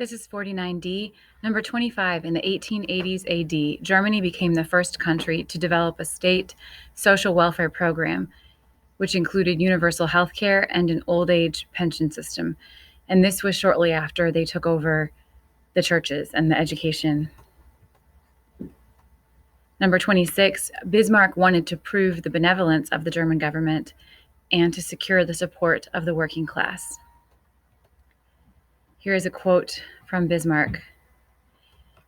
This is 49D. Number 25, in the 1880s AD, Germany became the first country to develop a state social welfare program, which included universal health care and an old age pension system. And this was shortly after they took over the churches and the education. Number 26, Bismarck wanted to prove the benevolence of the German government and to secure the support of the working class. Here is a quote from Bismarck.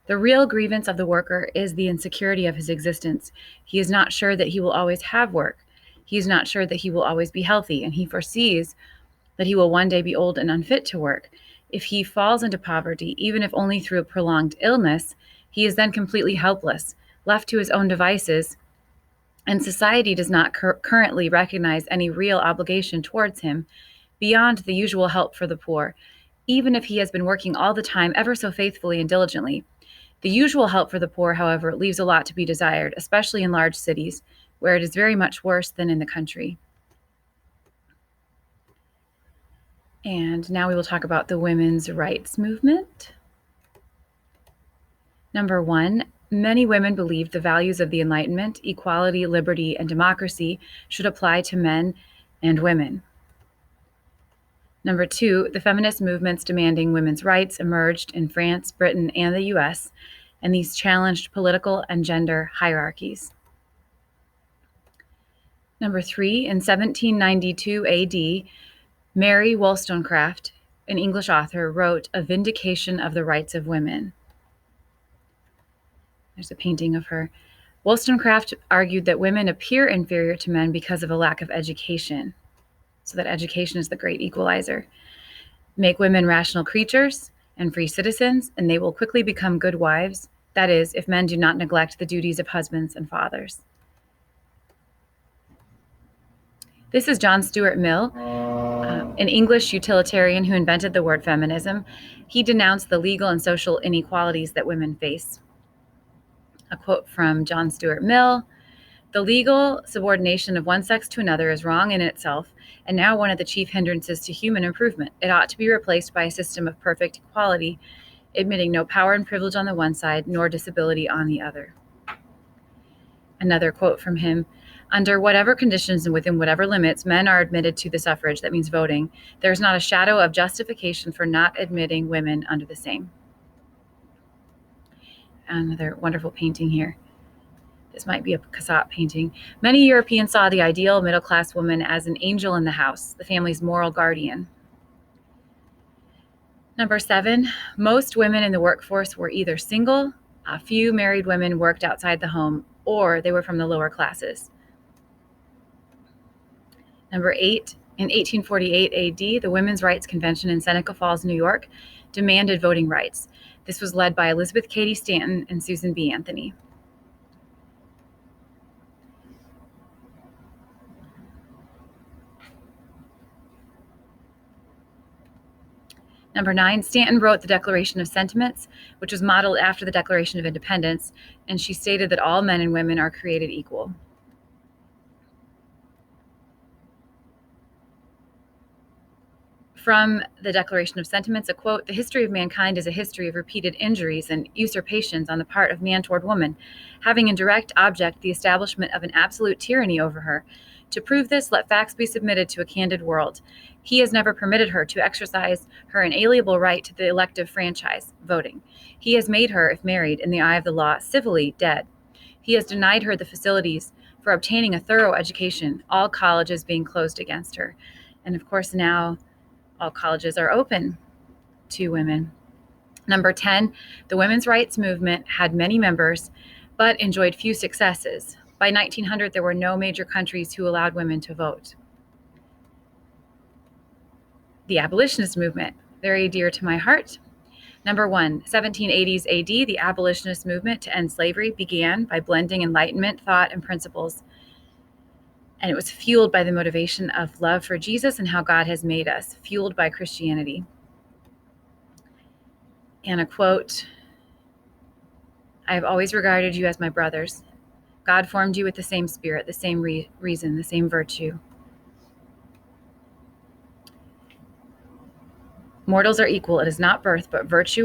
"The real grievance of the worker is the insecurity of his existence. He is not sure that he will always have work. He is not sure that he will always be healthy, and he foresees that he will one day be old and unfit to work. If he falls into poverty, even if only through a prolonged illness, he is then completely helpless, left to his own devices, and society does not currently recognize any real obligation towards him beyond the usual help for the poor, even if he has been working all the time ever so faithfully and diligently. The usual help for the poor, however, leaves a lot to be desired, especially in large cities, where it is very much worse than in the country." And now we will talk about the women's rights movement. Number 1, many women believed the values of the Enlightenment, equality, liberty, and democracy should apply to men and women. Number 2, the feminist movements demanding women's rights emerged in France, Britain, and the US, and these challenged political and gender hierarchies. Number 3, in 1792 AD, Mary Wollstonecraft, an English author, wrote A Vindication of the Rights of Women. There's a painting of her. Wollstonecraft argued that women appear inferior to men because of a lack of education, so that education is the great equalizer. Make women rational creatures and free citizens, and they will quickly become good wives. That is, if men do not neglect the duties of husbands and fathers. This is John Stuart Mill, an English utilitarian who invented the word feminism. He denounced the legal and social inequalities that women face. A quote from John Stuart Mill: "The legal subordination of one sex to another is wrong in itself, and now one of the chief hindrances to human improvement. It ought to be replaced by a system of perfect equality, admitting no power and privilege on the one side, nor disability on the other." Another quote from him: "Under whatever conditions and within whatever limits men are admitted to the suffrage, that means voting, there is not a shadow of justification for not admitting women under the same." Another wonderful painting here. This might be a Cassatt painting. "Many Europeans saw the ideal middle-class woman as an angel in the house, the family's moral guardian." Number 7, most women in the workforce were either single, a few married women worked outside the home, or they were from the lower classes. Number 8, in 1848 AD, the Women's Rights Convention in Seneca Falls, New York, demanded voting rights. This was led by Elizabeth Cady Stanton and Susan B. Anthony. Number 9, Stanton wrote the Declaration of Sentiments, which was modeled after the Declaration of Independence, and she stated that all men and women are created equal. From the Declaration of Sentiments, a quote: "The history of mankind is a history of repeated injuries and usurpations on the part of man toward woman, having in direct object the establishment of an absolute tyranny over her. To prove this, let facts be submitted to a candid world. He has never permitted her to exercise her inalienable right to the elective franchise, voting. He has made her, if married, in the eye of the law, civilly dead. He has denied her the facilities for obtaining a thorough education, all colleges being closed against her." And of course, now all colleges are open to women. Number 10, the women's rights movement had many members, but enjoyed few successes. By 1900, there were no major countries who allowed women to vote. The abolitionist movement, very dear to my heart. Number 1, 1780s AD, the abolitionist movement to end slavery began by blending Enlightenment thought and principles. And it was fueled by the motivation of love for Jesus and how God has made us, fueled by Christianity. And a quote: "I have always regarded you as my brothers. God formed you with the same spirit, the same reason, the same virtue. Mortals are equal. It is not birth, but virtue